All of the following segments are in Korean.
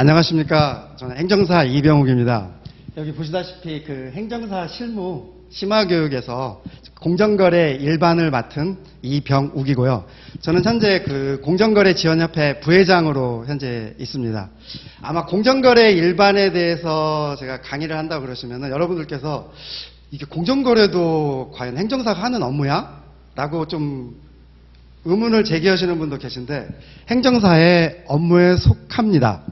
안녕하십니까. 저는 행정사 이병욱입니다. 여기 보시다시피 그 행정사 실무 심화교육에서 공정거래 일반을 맡은 이병욱이고요. 저는 현재 그 공정거래지원협회 부회장으로 현재 있습니다. 아마 공정거래 일반에 대해서 제가 강의를 한다고 그러시면 여러분들께서 이게 공정거래도 과연 행정사가 하는 업무야? 라고 좀 의문을 제기하시는 분도 계신데 행정사의 업무에 속합니다.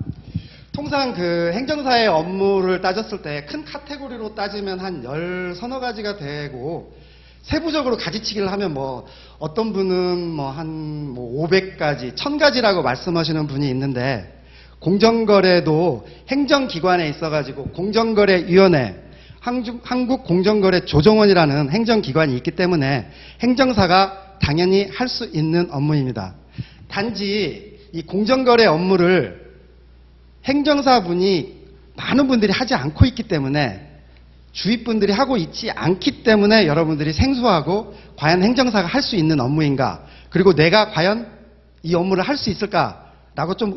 통상 그 행정사의 업무를 따졌을 때 큰 카테고리로 따지면 한 10서너 가지가 되고 세부적으로 가지치기를 하면 뭐 어떤 분은 뭐 한 500가지, 1000가지라고 말씀하시는 분이 있는데 공정거래도 행정기관에 있어가지고 공정거래위원회, 한국공정거래조정원이라는 행정기관이 있기 때문에 행정사가 당연히 할 수 있는 업무입니다. 단지 이 공정거래 업무를 행정사분이 많은 분들이 하지 않고 있기 때문에 주위 분들이 하고 있지 않기 때문에 여러분들이 생소하고 과연 행정사가 할 수 있는 업무인가, 그리고 내가 과연 이 업무를 할 수 있을까라고 좀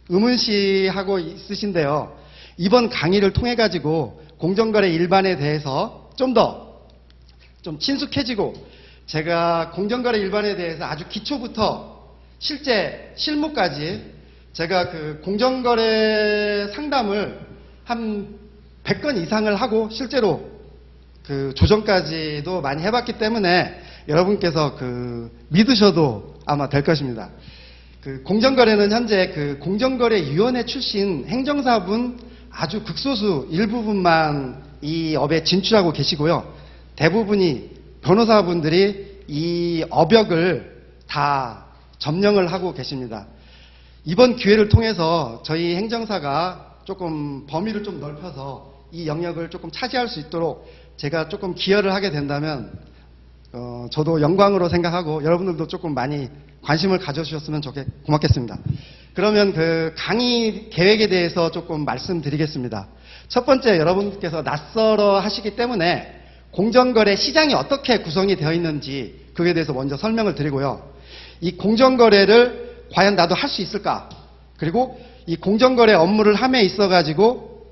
의문시하고 있으신데요. 이번 강의를 통해 가지고 공정거래 일반에 대해서 좀 친숙해지고 제가 공정거래 일반에 대해서 아주 기초부터 실제 실무까지 제가 그 공정거래 상담을 한 100건 이상을 하고 실제로 그 조정까지도 많이 해봤기 때문에 여러분께서 그 믿으셔도 아마 될 것입니다. 그 공정거래는 현재 그 공정거래위원회 출신 행정사분 아주 극소수 일부분만 이 업에 진출하고 계시고요. 대부분이 변호사분들이 이 업역을 다 점령을 하고 계십니다. 이번 기회를 통해서 저희 행정사가 조금 범위를 좀 넓혀서 이 영역을 조금 차지할 수 있도록 제가 조금 기여를 하게 된다면 저도 영광으로 생각하고 여러분들도 조금 많이 관심을 가져주셨으면 고맙겠습니다. 그러면 그 강의 계획에 대해서 조금 말씀드리겠습니다. 첫 번째, 여러분께서 낯설어 하시기 때문에 공정거래 시장이 어떻게 구성이 되어 있는지 그에 대해서 먼저 설명을 드리고요. 이 공정거래를 과연 나도 할 수 있을까? 그리고 이 공정거래 업무를 함에 있어가지고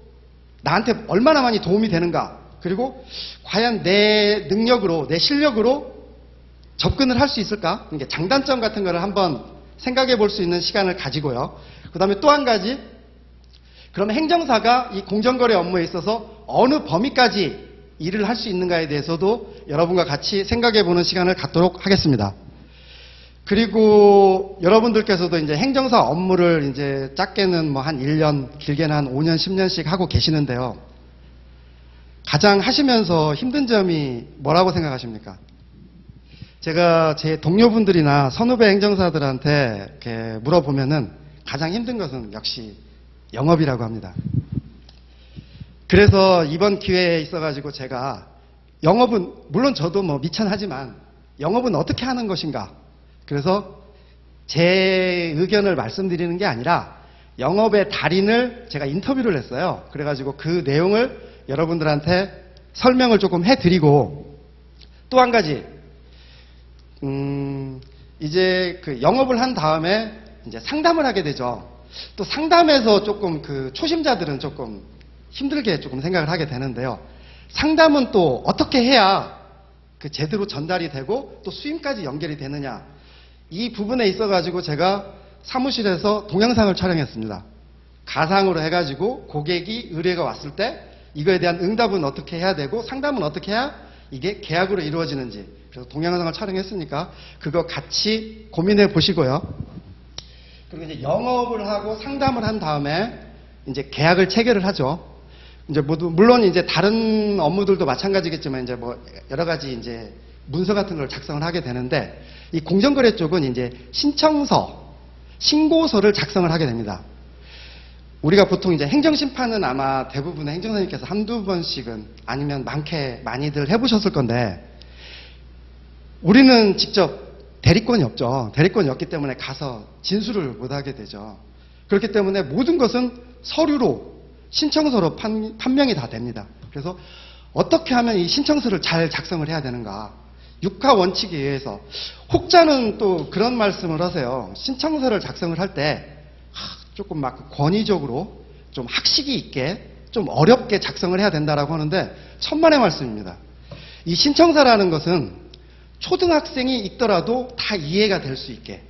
나한테 얼마나 많이 도움이 되는가? 그리고 과연 내 능력으로, 내 실력으로 접근을 할 수 있을까? 이게 장단점 같은 거를 한번 생각해 볼 수 있는 시간을 가지고요. 그 다음에 또 한 가지, 그럼 행정사가 이 공정거래 업무에 있어서 어느 범위까지 일을 할 수 있는가에 대해서도 여러분과 같이 생각해 보는 시간을 갖도록 하겠습니다. 그리고 여러분들께서도 이제 행정사 업무를 이제 작게는 뭐 한 1년, 길게는 한 5년, 10년씩 하고 계시는데요. 가장 하시면서 힘든 점이 뭐라고 생각하십니까? 제가 제 동료분들이나 선후배 행정사들한테 이렇게 물어보면은 가장 힘든 것은 역시 영업이라고 합니다. 그래서 이번 기회에 있어가지고 제가 영업은, 물론 저도 뭐 미천하지만 영업은 어떻게 하는 것인가? 그래서 제 의견을 말씀드리는 게 아니라 영업의 달인을 제가 인터뷰를 했어요. 그래가지고 그 내용을 여러분들한테 설명을 조금 해드리고, 또 한 가지, 이제 그 영업을 한 다음에 이제 상담을 하게 되죠. 또 상담에서 조금 그 초심자들은 조금 힘들게 조금 생각을 하게 되는데요. 상담은 또 어떻게 해야 그 제대로 전달이 되고 또 수임까지 연결이 되느냐. 이 부분에 있어가지고 제가 사무실에서 동영상을 촬영했습니다. 가상으로 해가지고 고객이 의뢰가 왔을 때 이거에 대한 응답은 어떻게 해야 되고 상담은 어떻게 해야 이게 계약으로 이루어지는지, 그래서 동영상을 촬영했으니까 그거 같이 고민해 보시고요. 그리고 이제 영업을 하고 상담을 한 다음에 이제 계약을 체결을 하죠. 이제 물론 이제 다른 업무들도 마찬가지겠지만 이제 뭐 여러 가지 이제 문서 같은 걸 작성을 하게 되는데, 이 공정거래 쪽은 이제 신고서를 작성을 하게 됩니다. 우리가 보통 이제 행정심판은 아마 대부분의 행정사님께서 한두 번씩은 아니면 많이들 해보셨을 건데, 우리는 직접 대리권이 없죠. 대리권이 없기 때문에 가서 진술을 못하게 되죠. 그렇기 때문에 모든 것은 서류로, 신청서로 판명이 다 됩니다. 그래서 어떻게 하면 이 신청서를 잘 작성을 해야 되는가, 육하 원칙에 의해서 혹자는 또 그런 말씀을 하세요. 신청서를 작성을 할 때 조금 막 권위적으로 좀 학식이 있게 좀 어렵게 작성을 해야 된다라고 하는데 천만의 말씀입니다. 이 신청서라는 것은 초등학생이 읽더라도 다 이해가 될 수 있게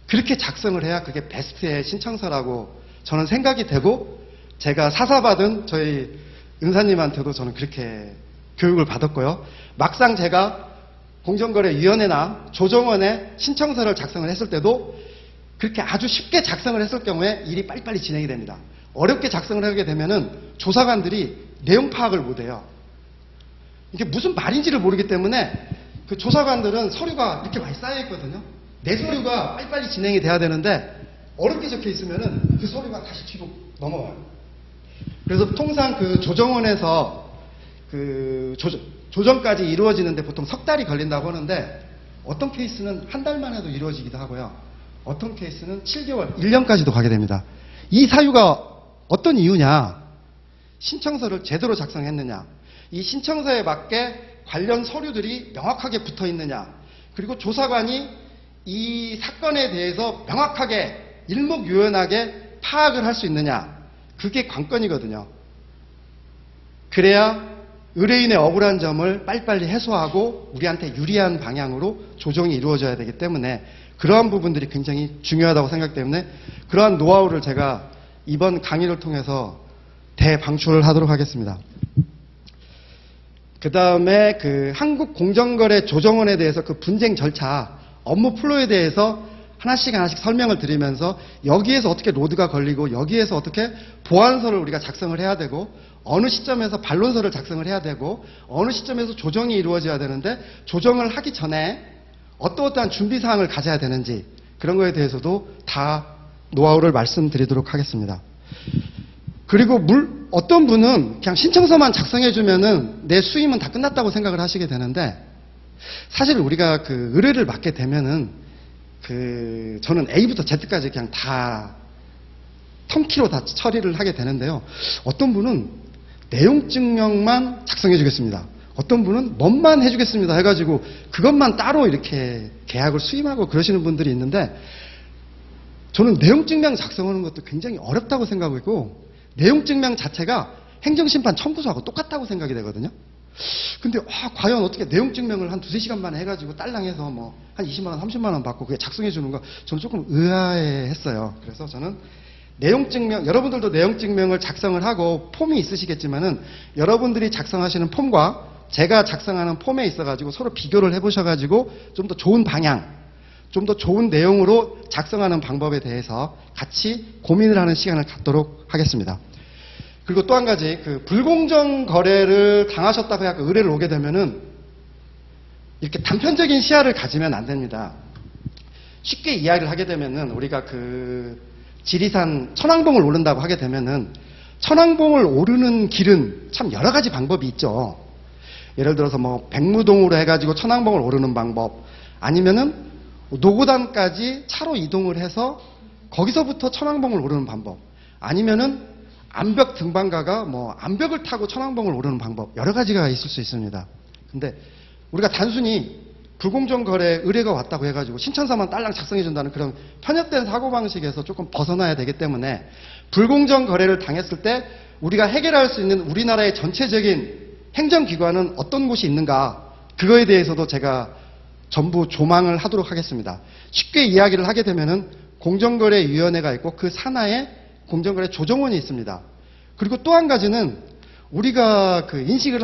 그렇게 작성을 해야 그게 베스트의 신청서라고 저는 생각이 되고 제가 사사받은 저희 은사님한테도 저는 그렇게 교육을 받았고요. 막상 제가 공정거래위원회나 조정원에 신청서를 작성을 했을 때도 그렇게 아주 쉽게 작성을 했을 경우에 일이 빨리빨리 진행이 됩니다. 어렵게 작성을 하게 되면은 조사관들이 내용 파악을 못해요. 이게 무슨 말인지를 모르기 때문에 그 조사관들은 서류가 이렇게 많이 쌓여 있거든요. 내 서류가 빨리빨리 진행이 돼야 되는데 어렵게 적혀 있으면은 그 서류가 다시 뒤로 넘어가요. 그래서 통상 그 조정원에서 그 조정까지 이루어지는데 보통 석 달이 걸린다고 하는데 어떤 케이스는 한 달만 해도 이루어지기도 하고요. 어떤 케이스는 7개월, 1년까지도 가게 됩니다. 이 사유가 어떤 이유냐? 신청서를 제대로 작성했느냐? 이 신청서에 맞게 관련 서류들이 명확하게 붙어 있느냐? 그리고 조사관이 이 사건에 대해서 명확하게 일목요연하게 파악을 할 수 있느냐? 그게 관건이거든요. 그래야 의뢰인의 억울한 점을 빨리빨리 해소하고 우리한테 유리한 방향으로 조정이 이루어져야 되기 때문에 그러한 부분들이 굉장히 중요하다고 생각되기 때문에 그러한 노하우를 제가 이번 강의를 통해서 대방출을 하도록 하겠습니다. 그 다음에 그 한국공정거래조정원에 대해서 그 분쟁 절차, 업무 플로에 대해서 하나씩 설명을 드리면서 여기에서 어떻게 로드가 걸리고 여기에서 어떻게 보완서를 우리가 작성을 해야 되고 어느 시점에서 반론서를 작성을 해야 되고 어느 시점에서 조정이 이루어져야 되는데 조정을 하기 전에 어떠한 준비사항을 가져야 되는지 그런 거에 대해서도 다 노하우를 말씀드리도록 하겠습니다. 그리고 어떤 분은 그냥 신청서만 작성해주면은 내 수임은 다 끝났다고 생각을 하시게 되는데 사실 우리가 그 의뢰를 맡게 되면은 저는 A부터 Z까지 그냥 다 통키로 다 처리를 하게 되는데요. 어떤 분은 내용 증명만 작성해 주겠습니다. 어떤 분은 뭐만 해주겠습니다 해가지고 그것만 따로 이렇게 계약을 수임하고 그러시는 분들이 있는데 저는 내용 증명 작성하는 것도 굉장히 어렵다고 생각하고 있고 내용 증명 자체가 행정심판 청구서하고 똑같다고 생각이 되거든요. 근데 과연 어떻게 내용 증명을 한 2-3시간 만에 해가지고 딸랑해서 뭐 한 20만 원, 30만 원 받고 그게 작성해 주는 거 저는 조금 의아해했어요. 그래서 저는 내용 증명, 여러분들도 내용 증명을 작성을 하고 폼이 있으시겠지만은 여러분들이 작성하시는 폼과 제가 작성하는 폼에 있어가지고 서로 비교를 해보셔가지고 좀 더 좋은 방향, 좀 더 좋은 내용으로 작성하는 방법에 대해서 같이 고민을 하는 시간을 갖도록 하겠습니다. 그리고 또 한 가지, 그 불공정 거래를 당하셨다고 해서 의뢰를 오게 되면은 이렇게 단편적인 시야를 가지면 안 됩니다. 쉽게 이야기를 하게 되면은 우리가 그 지리산 천왕봉을 오른다고 하게 되면은 천왕봉을 오르는 길은 참 여러 가지 방법이 있죠. 예를 들어서 뭐 백무동으로 해가지고 천왕봉을 오르는 방법, 아니면은 노고단까지 차로 이동을 해서 거기서부터 천왕봉을 오르는 방법, 아니면은 암벽 등반가가 뭐 암벽을 타고 천왕봉을 오르는 방법, 여러 가지가 있을 수 있습니다. 근데 우리가 단순히 불공정 거래 의뢰가 왔다고 해가지고 신청서만 딸랑 작성해 준다는 그런 편협된 사고방식에서 조금 벗어나야 되기 때문에 불공정 거래를 당했을 때 우리가 해결할 수 있는 우리나라의 전체적인 행정기관은 어떤 곳이 있는가, 그거에 대해서도 제가 전부 조망을 하도록 하겠습니다. 쉽게 이야기를 하게 되면은 공정거래위원회가 있고 그 산하에 공정거래 조정원이 있습니다. 그리고 또 한 가지는 우리가 그 인식을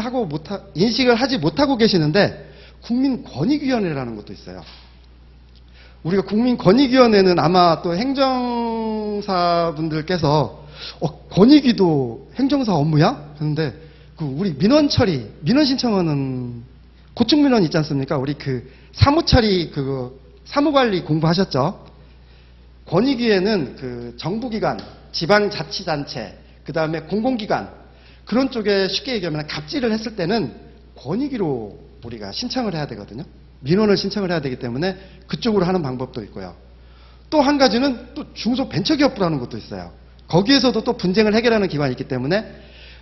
하지 못하고 계시는데 국민권익위원회라는 것도 있어요. 우리가 국민권익위원회는 아마 또 행정사분들께서 권익위도 행정사 업무야? 그런데 그 우리 민원 처리, 민원 신청하는 고충민원 있지 않습니까? 우리 그 사무처리 사무관리 공부하셨죠? 권익위에는 그 정부기관, 지방자치단체, 그 다음에 공공기관, 그런 쪽에 쉽게 얘기하면 갑질을 했을 때는 권익위로 우리가 신청을 해야 되거든요. 민원을 신청을 해야 되기 때문에 그쪽으로 하는 방법도 있고요. 또 한 가지는 또 중소벤처기업부라는 것도 있어요. 거기에서도 또 분쟁을 해결하는 기관이 있기 때문에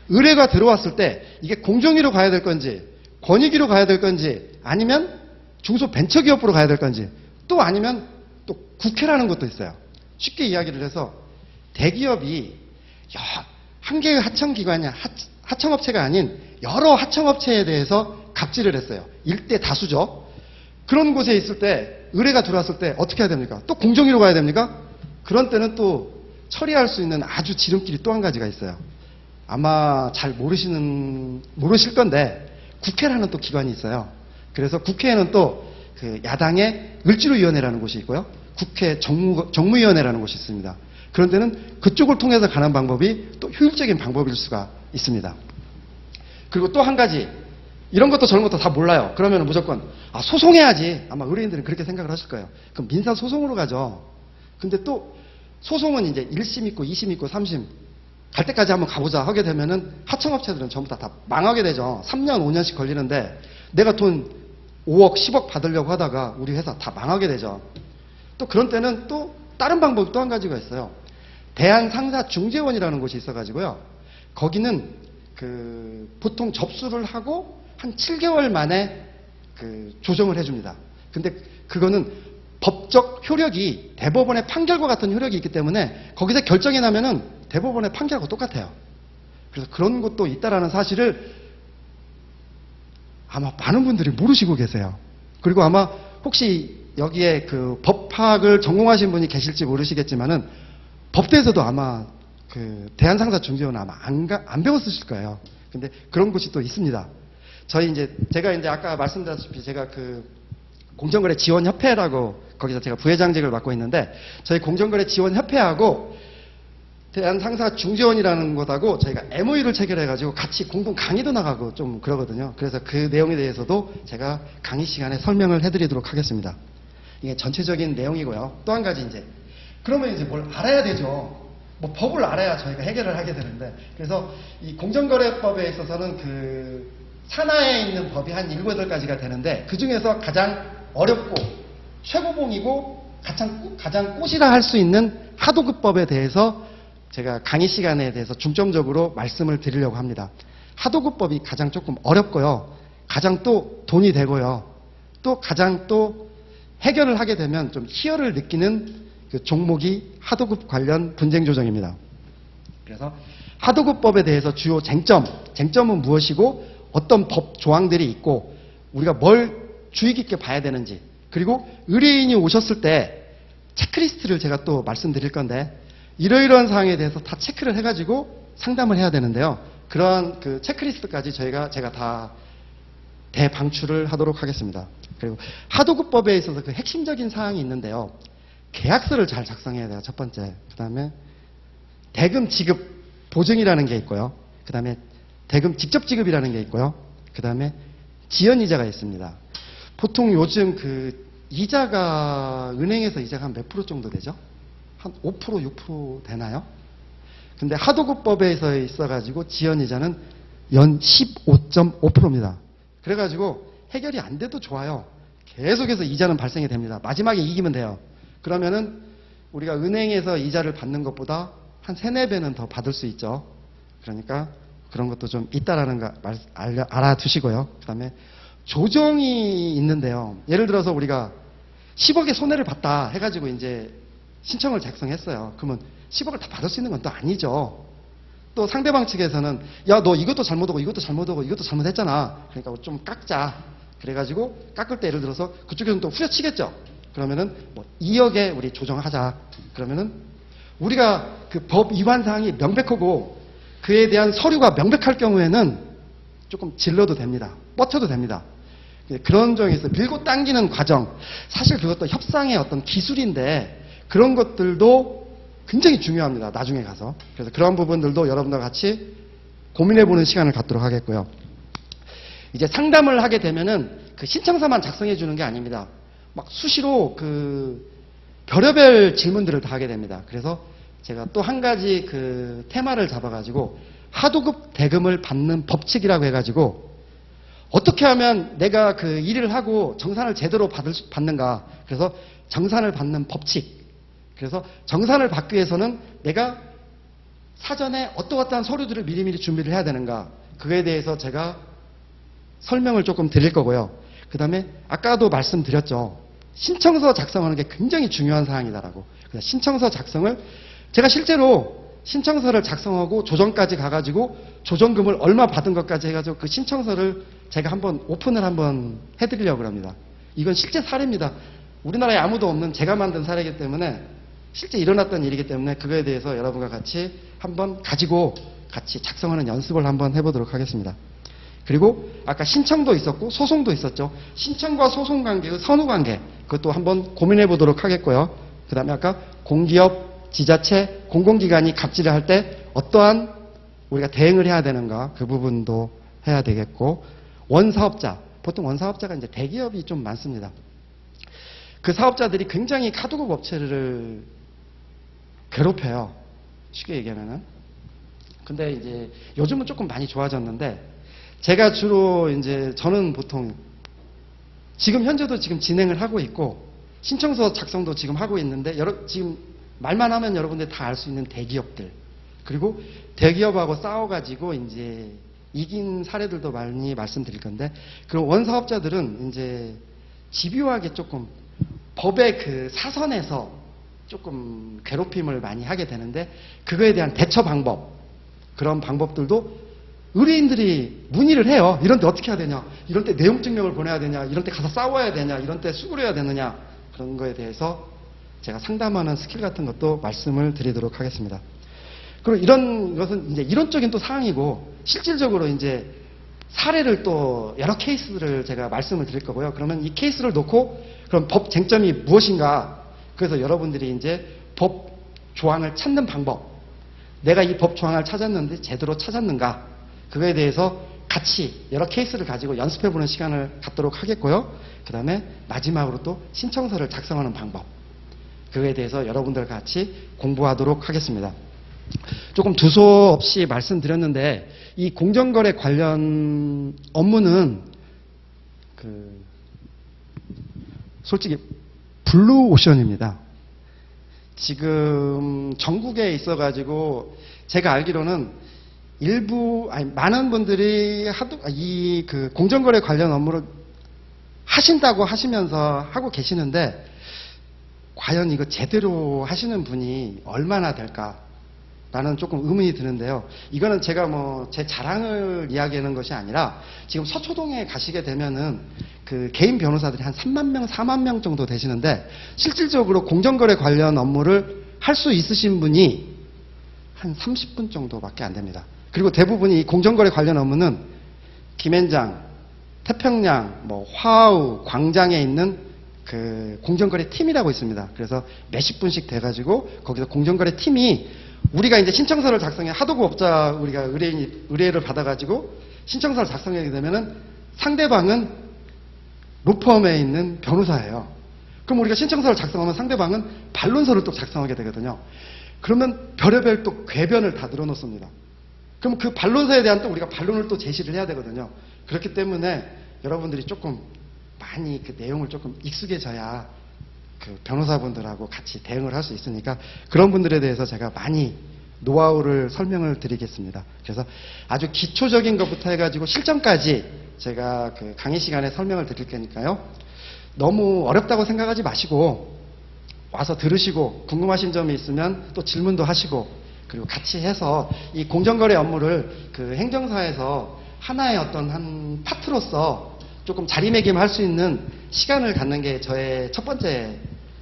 의뢰가 들어왔을 때 이게 공정위로 가야 될 건지 권익위로 가야 될 건지, 아니면 중소벤처기업부로 가야 될 건지, 또 아니면 또 국회라는 것도 있어요. 쉽게 이야기를 해서 대기업이 한 개의 하청기관이 하청업체가 아닌 여러 하청업체에 대해서 갑질을 했어요. 일대 다수죠. 그런 곳에 있을 때 의뢰가 들어왔을 때 어떻게 해야 됩니까? 또 공정위로 가야 됩니까? 그런 때는 또 처리할 수 있는 아주 지름길이 또 한 가지가 있어요. 아마 잘 모르실 건데 국회라는 또 기관이 있어요. 그래서 국회에는 또 그 야당의 을지로위원회라는 곳이 있고요. 국회 정무위원회라는 곳이 있습니다. 그런 데는 그쪽을 통해서 가는 방법이 또 효율적인 방법일 수가 있습니다. 그리고 또 한 가지, 이런 것도 저런 것도 다 몰라요. 그러면 무조건 소송해야지. 아마 의뢰인들은 그렇게 생각을 하실 거예요. 그럼 민사 소송으로 가죠. 근데 또 소송은 이제 1심 있고 2심 있고 3심 갈 때까지 한번 가보자 하게 되면은 하청업체들은 전부 다 망하게 되죠. 3년 5년씩 걸리는데 내가 돈 5억 10억 받으려고 하다가 우리 회사 다 망하게 되죠. 또 그런 때는 또 다른 방법이 또 한 가지가 있어요. 대한상사중재원이라는 곳이 있어가지고요. 거기는 그 보통 접수를 하고 한 7개월 만에 그 조정을 해줍니다. 근데 그거는 법적 효력이 대법원의 판결과 같은 효력이 있기 때문에 거기서 결정이 나면은 대법원의 판결하고 똑같아요. 그래서 그런 것도 있다라는 사실을 아마 많은 분들이 모르시고 계세요. 그리고 아마 혹시 여기에 그 법학을 전공하신 분이 계실지 모르시겠지만은 법대에서도 아마 그 대한상사중재원은 아마 안 배웠으실 거예요. 근데 그런 곳이 또 있습니다. 제가 이제 아까 말씀드렸다시피 제가 그 공정거래 지원협회라고 거기서 제가 부회장직을 맡고 있는데 저희 공정거래 지원협회하고 대한상사중재원이라는 곳하고 저희가 MOU를 체결해가지고 같이 공동 강의도 나가고 좀 그러거든요. 그래서 그 내용에 대해서도 제가 강의 시간에 설명을 해드리도록 하겠습니다. 이게 전체적인 내용이고요. 또 한 가지 이제 그러면 이제 뭘 알아야 되죠. 뭐 법을 알아야 저희가 해결을 하게 되는데 그래서 이 공정거래법에 있어서는 그 산하에 있는 법이 한 7, 8가지가 되는데 그 중에서 가장 어렵고 최고봉이고 가장 꽃이라 할 수 있는 하도급법에 대해서 제가 강의 시간에 대해서 중점적으로 말씀을 드리려고 합니다. 하도급법이 가장 조금 어렵고요. 가장 또 돈이 되고요. 또 가장 또 해결을 하게 되면 좀 희열을 느끼는 그 종목이 하도급 관련 분쟁 조정입니다. 그래서 하도급법에 대해서 주요 쟁점은 무엇이고 어떤 법 조항들이 있고 우리가 뭘 주의 깊게 봐야 되는지 그리고 의뢰인이 오셨을 때 체크리스트를 제가 또 말씀드릴 건데 이러이러한 사항에 대해서 다 체크를 해가지고 상담을 해야 되는데요. 그런 그 체크리스트까지 제가 다 대방출을 하도록 하겠습니다. 그리고 하도급법에 있어서 그 핵심적인 사항이 있는데요. 계약서를 잘 작성해야 돼요. 첫 번째. 그 다음에 대금 지급 보증이라는 게 있고요. 그 다음에 대금 직접 지급이라는 게 있고요. 그 다음에 지연이자가 있습니다. 보통 요즘 그 이자가 은행에서 이자가 한 몇 프로 정도 되죠? 한 5%, 6% 되나요? 근데 하도급법에서 있어가지고 지연이자는 연 15.5%입니다. 그래가지고 해결이 안 돼도 좋아요. 계속해서 이자는 발생이 됩니다. 마지막에 이기면 돼요. 그러면은 우리가 은행에서 이자를 받는 것보다 한 3, 4배는 더 받을 수 있죠. 그러니까 그런 것도 좀 있다라는 거 알아두시고요. 그 다음에 조정이 있는데요. 예를 들어서 우리가 10억의 손해를 봤다 해가지고 이제 신청을 작성했어요. 그러면 10억을 다 받을 수 있는 건 또 아니죠. 또 상대방 측에서는 야, 너 이것도 잘못하고 이것도 잘못하고 이것도 잘못했잖아. 그러니까 좀 깎자. 그래가지고 깎을 때 예를 들어서 그쪽에서는 또 후려치겠죠. 그러면은 뭐 2억에 우리 조정하자. 그러면은 우리가 그 법 위반 사항이 명백하고 그에 대한 서류가 명백할 경우에는 조금 질러도 됩니다. 뻗쳐도 됩니다. 그런 점이 있어요. 밀고 당기는 과정. 사실 그것도 협상의 어떤 기술인데 그런 것들도 굉장히 중요합니다. 나중에 가서. 그래서 그런 부분들도 여러분들과 같이 고민해보는 시간을 갖도록 하겠고요. 이제 상담을 하게 되면은 그 신청서만 작성해 주는 게 아닙니다. 막 수시로 그 별의별 질문들을 다 하게 됩니다. 그래서 제가 또 한 가지 그 테마를 잡아가지고 하도급 대금을 받는 법칙이라고 해가지고 어떻게 하면 내가 그 일을 하고 정산을 제대로 받는가. 그래서 정산을 받는 법칙. 그래서 정산을 받기 위해서는 내가 사전에 어떠한 서류들을 미리미리 준비를 해야 되는가. 그거에 대해서 제가 설명을 조금 드릴 거고요. 그 다음에 아까도 말씀드렸죠. 신청서 작성하는 게 굉장히 중요한 사항이다라고. 그래서 신청서 작성을 제가 실제로 신청서를 작성하고 조정까지 가가지고 조정금을 얼마 받은 것까지 해가지고 그 신청서를 제가 한번 오픈을 한번 해드리려고 합니다. 이건 실제 사례입니다. 우리나라에 아무도 없는 제가 만든 사례이기 때문에 실제 일어났던 일이기 때문에 그거에 대해서 여러분과 같이 한번 가지고 같이 작성하는 연습을 한번 해보도록 하겠습니다. 그리고 아까 신청도 있었고 소송도 있었죠. 신청과 소송 관계의 선후 관계 그것도 한번 고민해 보도록 하겠고요. 그 다음에 아까 공기업, 지자체, 공공기관이 갑질을 할 때 어떠한 우리가 대응을 해야 되는가 그 부분도 해야 되겠고 원사업자 보통 원사업자가 이제 대기업이 좀 많습니다. 그 사업자들이 굉장히 카드급 업체를 괴롭혀요. 쉽게 얘기하면은. 근데 이제 요즘은 조금 많이 좋아졌는데 제가 주로 이제 저는 보통 지금 현재도 지금 진행을 하고 있고 신청서 작성도 지금 하고 있는데 지금 말만 하면 여러분들 다 알 수 있는 대기업들 그리고 대기업하고 싸워가지고 이제 이긴 사례들도 많이 말씀드릴 건데 그런 원사업자들은 이제 집요하게 조금 법의 그 사선에서 조금 괴롭힘을 많이 하게 되는데 그거에 대한 대처 방법 그런 방법들도 의뢰인들이 문의를 해요. 이런 때 어떻게 해야 되냐? 이런 때 내용 증명을 보내야 되냐? 이런 때 가서 싸워야 되냐? 이런 때 수그려야 되느냐? 그런 거에 대해서 제가 상담하는 스킬 같은 것도 말씀을 드리도록 하겠습니다. 그리고 이런 것은 이제 이론적인 또 사항이고 실질적으로 이제 사례를 또 여러 케이스를 제가 말씀을 드릴 거고요. 그러면 이 케이스를 놓고 그럼 법 쟁점이 무엇인가? 그래서 여러분들이 이제 법 조항을 찾는 방법. 내가 이 법 조항을 찾았는데 제대로 찾았는가? 그거에 대해서 같이 여러 케이스를 가지고 연습해보는 시간을 갖도록 하겠고요. 그 다음에 마지막으로 또 신청서를 작성하는 방법. 그거에 대해서 여러분들과 같이 공부하도록 하겠습니다. 조금 두서없이 말씀드렸는데 이 공정거래 관련 업무는 솔직히 블루오션입니다. 지금 전국에 있어가지고 제가 알기로는 많은 분들이 그 공정거래 관련 업무를 하신다고 하시면서 하고 계시는데 과연 이거 제대로 하시는 분이 얼마나 될까라는 조금 의문이 드는데요. 이거는 제가 뭐 제 자랑을 이야기하는 것이 아니라 지금 서초동에 가시게 되면은 그 개인 변호사들이 한 3만 명, 4만 명 정도 되시는데 실질적으로 공정거래 관련 업무를 할 수 있으신 분이 한 30분 정도밖에 안 됩니다. 그리고 대부분이 이 공정거래 관련 업무는 김앤장, 태평양, 화우, 광장에 있는 그 공정거래 팀이라고 있습니다. 그래서 몇십 분씩 돼가지고 거기서 공정거래 팀이 우리가 이제 신청서를 작성해 하도급 업자 우리가 의뢰를 받아가지고 신청서를 작성하게 되면은 상대방은 로펌에 있는 변호사예요. 그럼 우리가 신청서를 작성하면 상대방은 반론서를 또 작성하게 되거든요. 그러면 별의별 또 궤변을 다 늘어놓습니다. 그럼 그 반론서에 대한 또 우리가 반론을 또 제시를 해야 되거든요. 그렇기 때문에 여러분들이 조금 많이 그 내용을 조금 익숙해져야 그 변호사분들하고 같이 대응을 할 수 있으니까 그런 분들에 대해서 제가 많이 노하우를 설명을 드리겠습니다. 그래서 아주 기초적인 것부터 해가지고 실전까지 제가 그 강의 시간에 설명을 드릴 테니까요. 너무 어렵다고 생각하지 마시고 와서 들으시고 궁금하신 점이 있으면 또 질문도 하시고 그리고 같이 해서 이 공정거래 업무를 그 행정사에서 하나의 어떤 한 파트로서 조금 자리매김할 수 있는 시간을 갖는 게 저의 첫 번째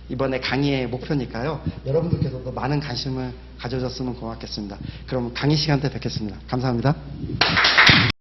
이번에 강의의 목표니까요. 여러분들께서도 많은 관심을 가져줬으면 고맙겠습니다. 그럼 강의 시간 때 뵙겠습니다. 감사합니다.